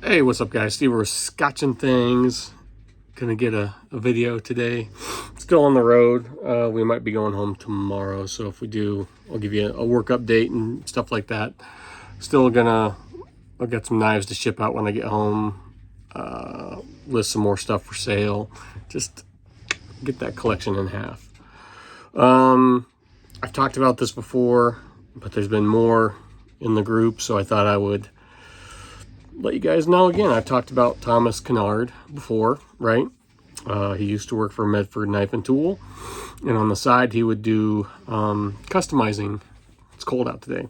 Hey, what's up, guys? Steve, we're scotching things. Gonna get a video today. Still on the road. We might be going home tomorrow, so if we do, I'll give you a work update and stuff like that. Still I'll get some knives to ship out when I get home. List some more stuff for sale. Just get that collection in half. I've talked about this before, but there's been more in the group, so I thought I would let you guys know again. I've talked about Thomas Kinnard before, right? He used to work for Medford Knife and Tool, and on the side he would do customizing. It's cold out today.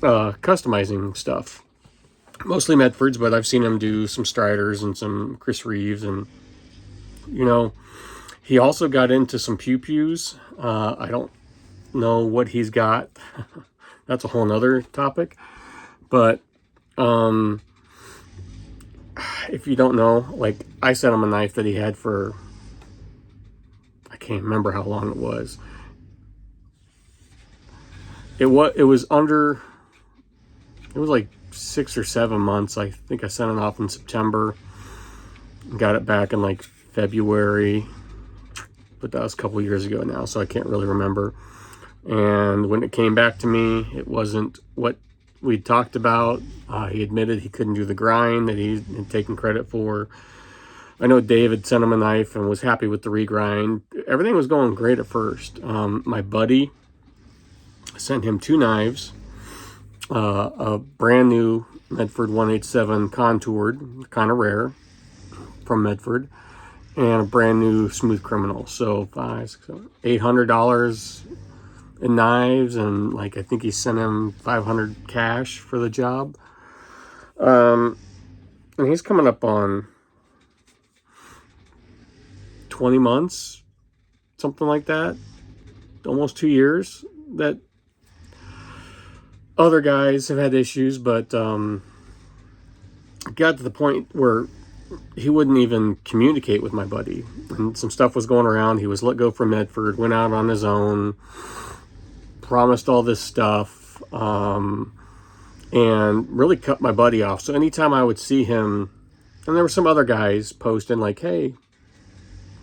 Customizing stuff, mostly Medfords, but I've seen him do some Striders and some Chris Reeves, and he also got into some pew-pews. I don't know what he's got. That's a whole nother topic, but if you don't know, like, I sent him a knife that he had for, I can't remember how long it was. It was like 6 or 7 months. I think I sent it off in September. Got it back in like February, but that was a couple years ago now, so I can't really remember. And when it came back to me, it wasn't what we talked about. He admitted he couldn't do the grind that he had taken credit for. I know David sent him a knife and was happy with the regrind. Everything was going great at first. My buddy sent him 2 knives, a brand new Medford 187 contoured, kind of rare, from Medford, and a brand new smooth criminal. So $800 in knives, and like I think he sent him $500 cash for the job. And he's coming up on 20 months, something like that, almost 2 years. That other guys have had issues, but got to the point where he wouldn't even communicate with my buddy, and some stuff was going around. He was let go from Medford, went out on his own, promised all this stuff, and really cut my buddy off. So anytime I would see him, and there were some other guys posting like, hey,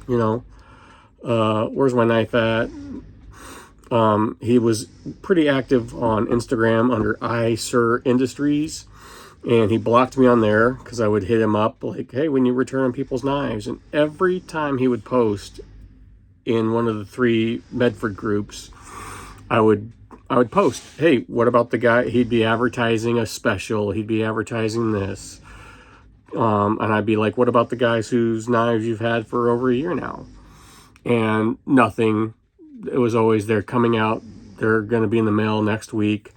where's my knife at? He was pretty active on Instagram under iSir Industries, and he blocked me on there because I would hit him up like, hey, when you return people's knives. And every time he would post in one of the 3 Medford groups, I would post, hey, what about the guy? He'd be advertising a special. He'd be advertising this. And I'd be like, what about the guys whose knives you've had for over a year now? And nothing. It was always, they're coming out. They're going to be in the mail next week.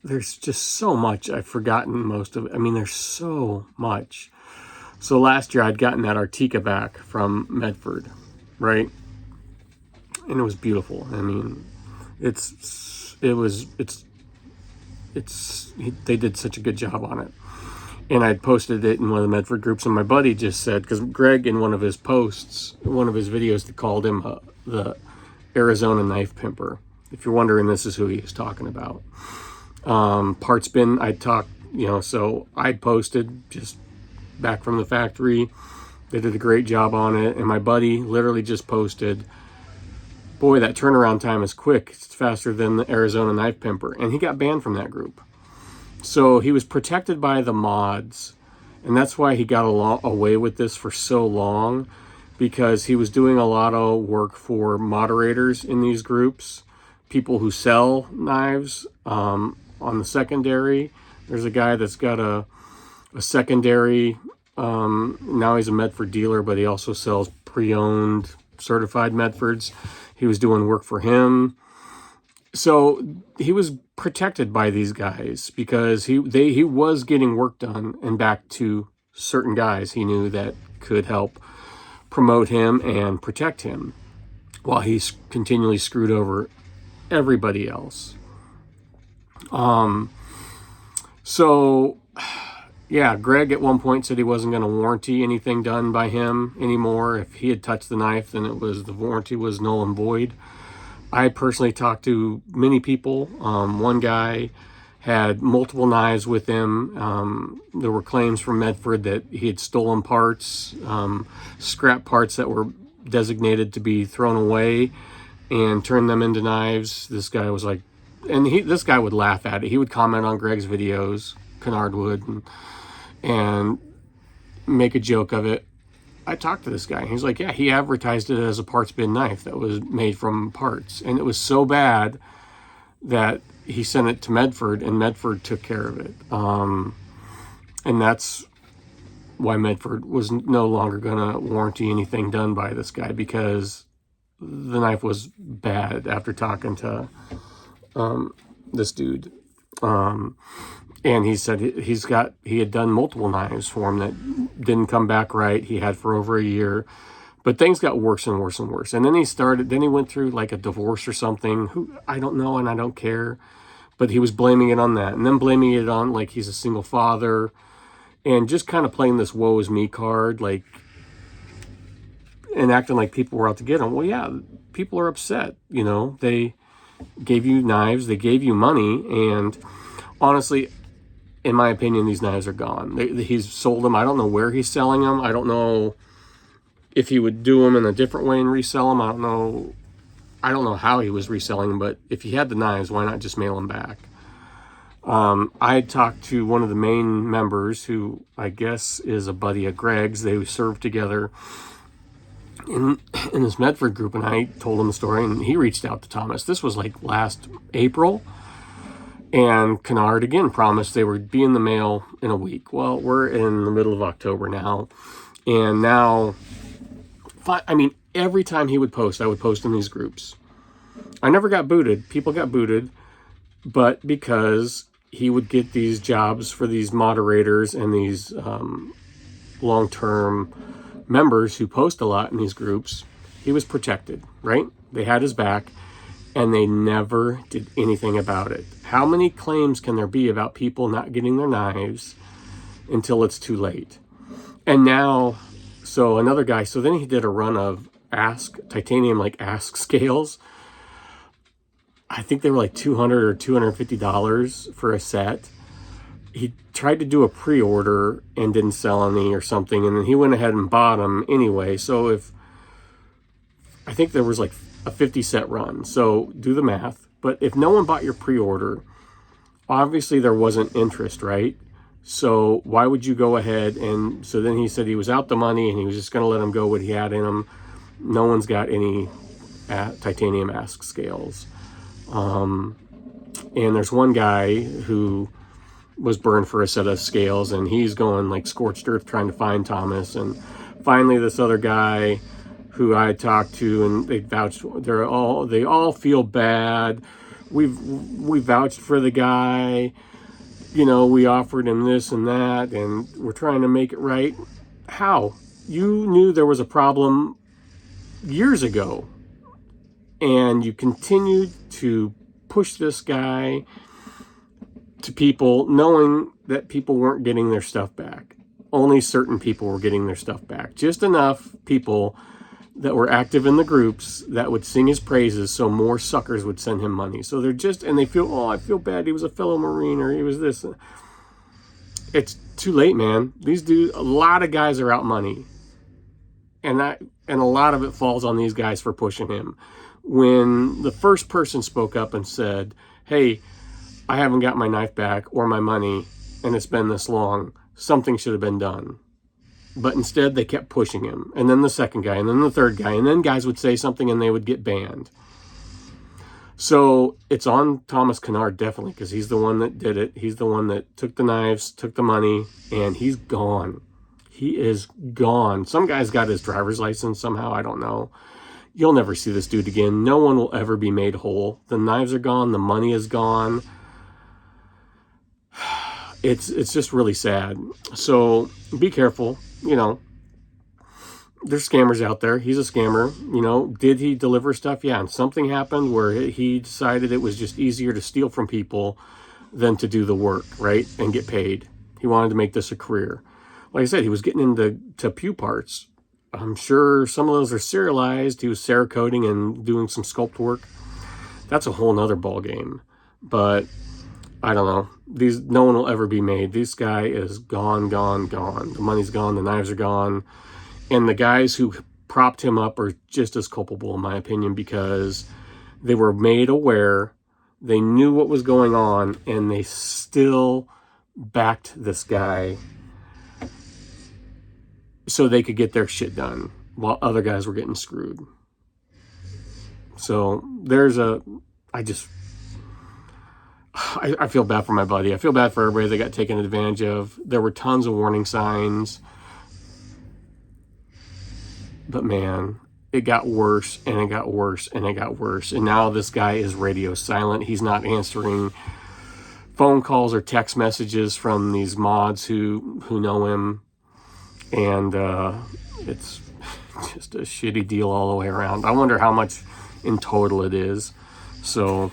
There's just so much. I've forgotten most of it. I mean, there's so much. So last year I'd gotten that Artica back from Medford, right? And it was beautiful. I mean, they did such a good job on it. And I'd posted it in one of the Medford groups, and my buddy just said, because Greg, in one of his posts, one of his videos, called him the Arizona knife pimper. If you're wondering, this is who he was talking about. Parts bin, so I'd posted just back from the factory. They did a great job on it. And my buddy literally just posted, boy, that turnaround time is quick. It's faster than the Arizona knife pimper. And he got banned from that group. So he was protected by the mods. And that's why he got away with this for so long, because he was doing a lot of work for moderators in these groups, people who sell knives on the secondary. There's a guy that's got a secondary. Now he's a Medford dealer, but he also sells pre-owned certified Medfords. He was doing work for him. So he was protected by these guys because he was getting work done and back to certain guys he knew that could help promote him and protect him, while he's continually screwed over everybody else. So yeah, Greg at one point said he wasn't going to warranty anything done by him anymore. If he had touched the knife, then the warranty was null and void. I personally talked to many people. One guy had multiple knives with him. There were claims from Medford that he had stolen parts, scrap parts that were designated to be thrown away, and turned them into knives. This guy was like, and this guy would laugh at it. He would comment on Greg's videos, Kinnard would, and make a joke of it. I talked to this guy. He's like, yeah, he advertised it as a parts bin knife that was made from parts. And it was so bad that he sent it to Medford, and Medford took care of it. And that's why Medford was no longer going to warranty anything done by this guy, because the knife was bad after talking to this dude. And he said he had done multiple knives for him that didn't come back right. He had for over a year, but things got worse and worse and worse. And then he went through like a divorce or something. Who I don't know, and I don't care. But he was blaming it on that, and then blaming it on like he's a single father, and just kind of playing this woe is me card, like, and acting like people were out to get him. Well, yeah, people are upset. You know, they gave you knives, they gave you money, and honestly, in my opinion, these knives are gone. He's sold them. I don't know where he's selling them. I don't know if he would do them in a different way and resell them. I don't know how he was reselling them, but if he had the knives, why not just mail them back? I talked to one of the main members, who I guess is a buddy of Greg's. They served together in this Medford group, and I told him the story, and he reached out to Thomas. This was like last April. And Kinnard again promised they would be in the mail in a week. Well, we're in the middle of October now. And now, I mean, every time he would post, I would post in these groups. I never got booted. People got booted. But because he would get these jobs for these moderators and these long-term members who post a lot in these groups, he was protected, right? They had his back. And they never did anything about it. How many claims can there be about people not getting their knives until it's too late? And now, so another guy, so then he did a run of titanium like ask scales. I think they were like $200 or $250 for a set. He tried to do a pre-order and didn't sell any or something, and then he went ahead and bought them anyway. So I think there was like a 50 set run. So do the math. But if no one bought your pre-order, obviously there wasn't interest, right? So why would you go ahead? And so then he said he was out the money and he was just going to let him go what he had in him. No one's got any titanium ask scales. And there's one guy who was burned for a set of scales, and he's going like scorched earth trying to find Thomas. And finally this other guy who I talked to, and they vouched, they all feel bad. We vouched for the guy, you know, we offered him this and that, and we're trying to make it right. How? You knew there was a problem years ago, and you continued to push this guy to people, knowing that people weren't getting their stuff back. Only certain people were getting their stuff back. Just enough people that were active in the groups that would sing his praises, so more suckers would send him money. So they're just, and they feel, oh, I feel bad, he was a fellow Marine, or he was this. It's too late, man. These dudes, a lot of guys are out money. And a lot of it falls on these guys for pushing him. When the first person spoke up and said, hey, I haven't got my knife back or my money, and it's been this long, something should have been done. But instead, they kept pushing him. And then the second guy, and then the third guy. And then guys would say something and they would get banned. So it's on Thomas Kinnard, definitely, because he's the one that did it. He's the one that took the knives, took the money, and he's gone. He is gone. Some guy's got his driver's license somehow. I don't know. You'll never see this dude again. No one will ever be made whole. The knives are gone. The money is gone. It's just really sad. So be careful. You know, there's scammers out there. He's a scammer. You know, did he deliver stuff? Yeah. And something happened where he decided it was just easier to steal from people than to do the work, right? And get paid. He wanted to make this a career. Like I said, he was getting into pew parts. I'm sure some of those are serialized. He was Cerakoting and doing some sculpt work. That's a whole nother ball game. But I don't know. No one will ever be made. This guy is gone, gone, gone. The money's gone. The knives are gone. And the guys who propped him up are just as culpable, in my opinion, because they were made aware. They knew what was going on, and they still backed this guy so they could get their shit done while other guys were getting screwed. So I feel bad for my buddy. I feel bad for everybody that got taken advantage of. There were tons of warning signs. But man, it got worse and it got worse and it got worse. And now this guy is radio silent. He's not answering phone calls or text messages from these mods who know him. And it's just a shitty deal all the way around. I wonder how much in total it is. So,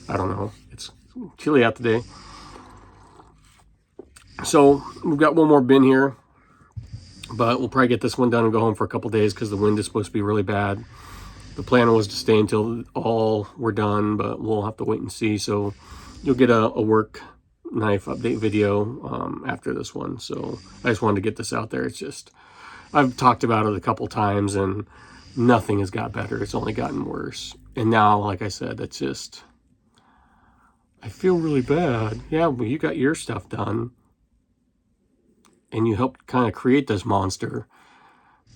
I don't know. It's chilly out today. So, we've got one more bin here. But we'll probably get this one done and go home for a couple days because the wind is supposed to be really bad. The plan was to stay until all were done, but we'll have to wait and see. So you'll get a work knife update video after this one. So I just wanted to get this out there. It's just, I've talked about it a couple times and nothing has got better. It's only gotten worse. And now, like I said, it's just, I feel really bad. Yeah, well, you got your stuff done. And you helped kind of create this monster.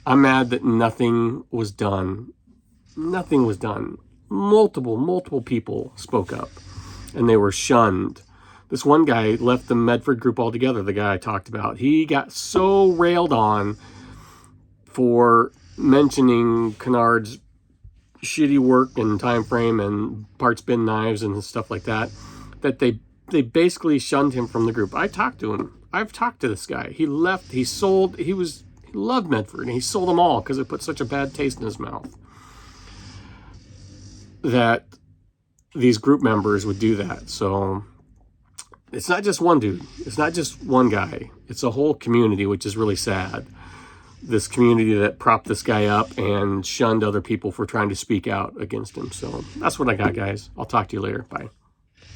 I'm mad that nothing was done. Nothing was done. Multiple people spoke up. And they were shunned. This one guy left the Medford group altogether, the guy I talked about. He got so railed on for mentioning Kinnard's shitty work and time frame and parts bin knives and stuff like that, that they basically shunned him from the group. I talked to him. I've talked to this guy. He left, he loved Medford, and he sold them all because it put such a bad taste in his mouth. That these group members would do that. So it's not just one dude. It's not just one guy. It's a whole community, which is really sad. This community that propped this guy up and shunned other people for trying to speak out against him. So that's what I got, guys. I'll talk to you later. Bye.